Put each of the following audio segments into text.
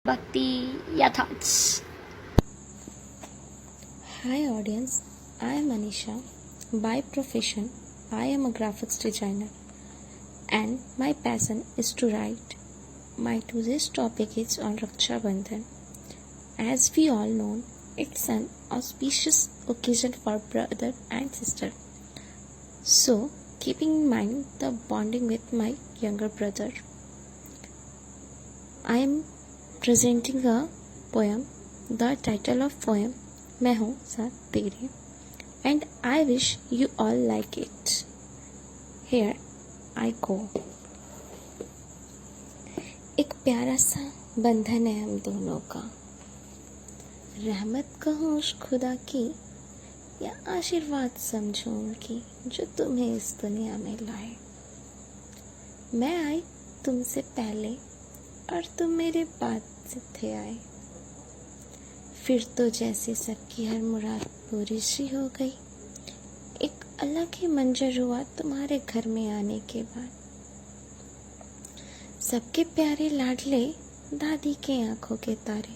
Bhakti, your thoughts. Hi audience, I am Anisha. By profession, I am a graphics designer and my passion is to write. My today's topic is on Raksha Bandhan. As we all know, it's an auspicious occasion for brother and sister. So, keeping in mind the bonding with my younger brother, I am presenting a poem. The title of poem मैं हूँ साथ तेरे and I wish you all like it. Here I go. एक प्यारा सा बंधन है हम दोनों का, रहमत कहूँ उस खुदा की या आशीर्वाद समझो उनकी जो तुम्हें इस दुनिया में लाए। मैं आई तुमसे पहले और तुम मेरे बाद से थे आए, फिर तो जैसे सबकी हर मुराद पूरी सी हो गई। एक अलग ही मंजर हुआ तुम्हारे घर में आने के बाद। सबके प्यारे लाडले दादी के आंखों के तारे,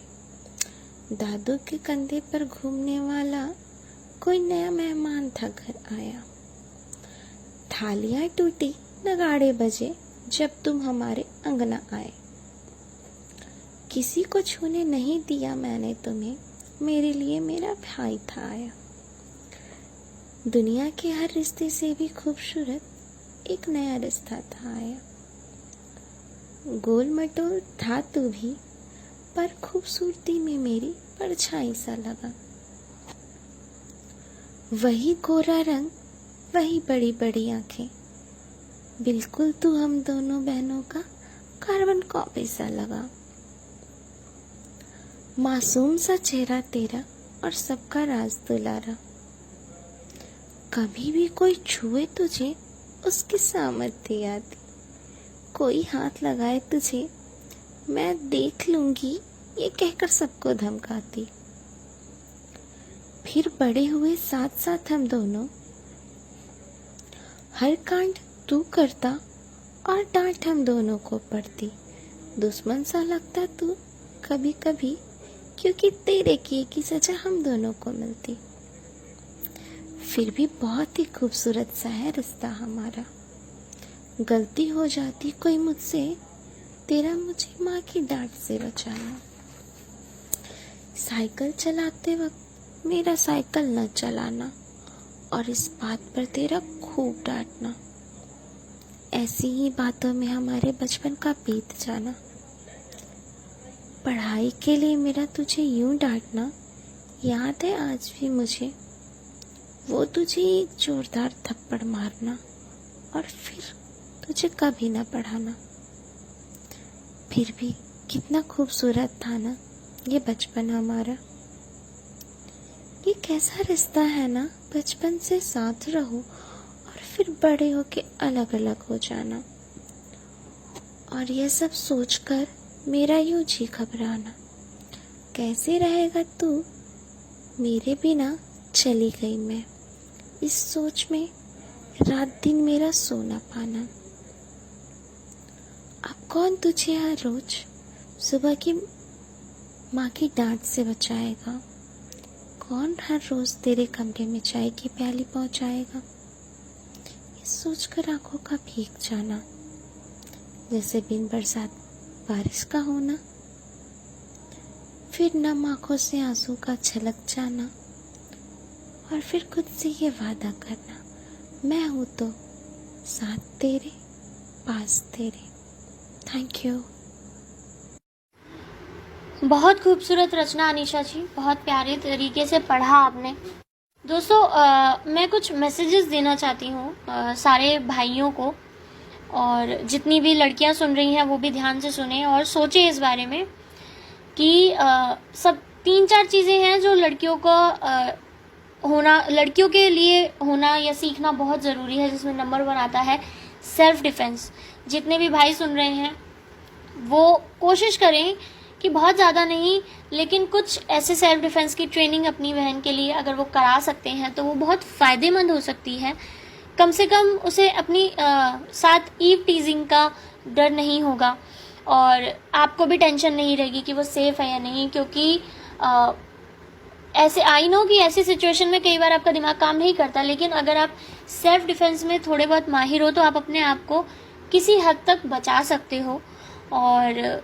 दादू के कंधे पर घूमने वाला कोई नया मेहमान था घर आया। थालियां टूटी नगाड़े बजे जब तुम हमारे अंगना आए। किसी को छूने नहीं दिया मैंने तुम्हें, मेरे लिए मेरा भाई था आया। दुनिया के हर रिश्ते से भी खूबसूरत एक नया रिश्ता था आया। गोल मटोल था तू भी, पर खूबसूरती में मेरी परछाई सा लगा। वही गोरा रंग, वही बड़ी बड़ी आंखें, बिल्कुल तू हम दोनों बहनों का कार्बन कॉपी सा लगा। मासूम सा चेहरा तेरा और सबका राज दुलारा, कभी भी कोई छुए तुझे उसकी सामर्थ्य आती। कोई हाथ लगाए तुझे मैं देख लूंगी ये कहकर सबको धमकाती। फिर बड़े हुए साथ साथ हम दोनों, हर कांड तू करता और डांट हम दोनों को पड़ती। दुश्मन सा लगता तू कभी कभी, क्योंकि तेरे किए की सजा हम दोनों को मिलती। फिर भी बहुत ही खूबसूरत सा है रिश्ता हमारा। गलती हो जाती कोई मुझसे, तेरा मुझे माँ की डांट से बचाना। साइकिल चलाते वक्त मेरा साइकिल न चलाना और इस बात पर तेरा खूब डांटना। ऐसी ही बातों में हमारे बचपन का बीत जाना। पढ़ाई के लिए मेरा तुझे यूं डांटना याद है आज भी मुझे, वो तुझे एक जोरदार थप्पड़ मारना और फिर तुझे कभी ना पढ़ाना। फिर भी कितना खूबसूरत था ना ये बचपन हमारा। ये कैसा रिश्ता है ना, बचपन से साथ रहो और फिर बड़े होके अलग अलग हो जाना। और यह सब सोचकर मेरा यूं जी घबराना, कैसे रहेगा तू मेरे बिना चली गई मैं। इस सोच में रात दिन मेरा सोना पाना। अब कौन तुझे हर रोज सुबह की माँ की डांट से बचाएगा। कौन हर रोज तेरे कमरे में चाय की प्याली पहुंचाएगा। ये सोचकर आंखों का भीग जाना, जैसे बिन बरसात बारिश का होना। फिर नम आंखों से आंसू का छलक जाना और फिर खुद से ये वादा करना, मैं हूं तो साथ तेरे, पास तेरे। Thank you. बहुत खूबसूरत रचना अनीशा जी, बहुत प्यारे तरीके से पढ़ा आपने। दोस्तों मैं कुछ मैसेजेस देना चाहती हूँ सारे भाइयों को, और जितनी भी लड़कियां सुन रही हैं वो भी ध्यान से सुने और सोचें इस बारे में कि सब 3-4 चीज़ें हैं जो लड़कियों के लिए होना या सीखना बहुत ज़रूरी है, जिसमें नंबर 1 आता है सेल्फ डिफेंस। जितने भी भाई सुन रहे हैं वो कोशिश करें कि बहुत ज़्यादा नहीं, लेकिन कुछ ऐसे सेल्फ डिफेंस की ट्रेनिंग अपनी बहन के लिए अगर वो करा सकते हैं तो वो बहुत फ़ायदेमंद हो सकती है। कम से कम उसे अपनी साथ ईव टीजिंग का डर नहीं होगा और आपको भी टेंशन नहीं रहेगी कि वो सेफ़ है या नहीं, क्योंकि ऐसे आई नो कि ऐसी सिचुएशन में कई बार आपका दिमाग काम नहीं करता, लेकिन अगर आप सेल्फ डिफेंस में थोड़े बहुत माहिर हो तो आप अपने आप को किसी हद तक बचा सकते हो। और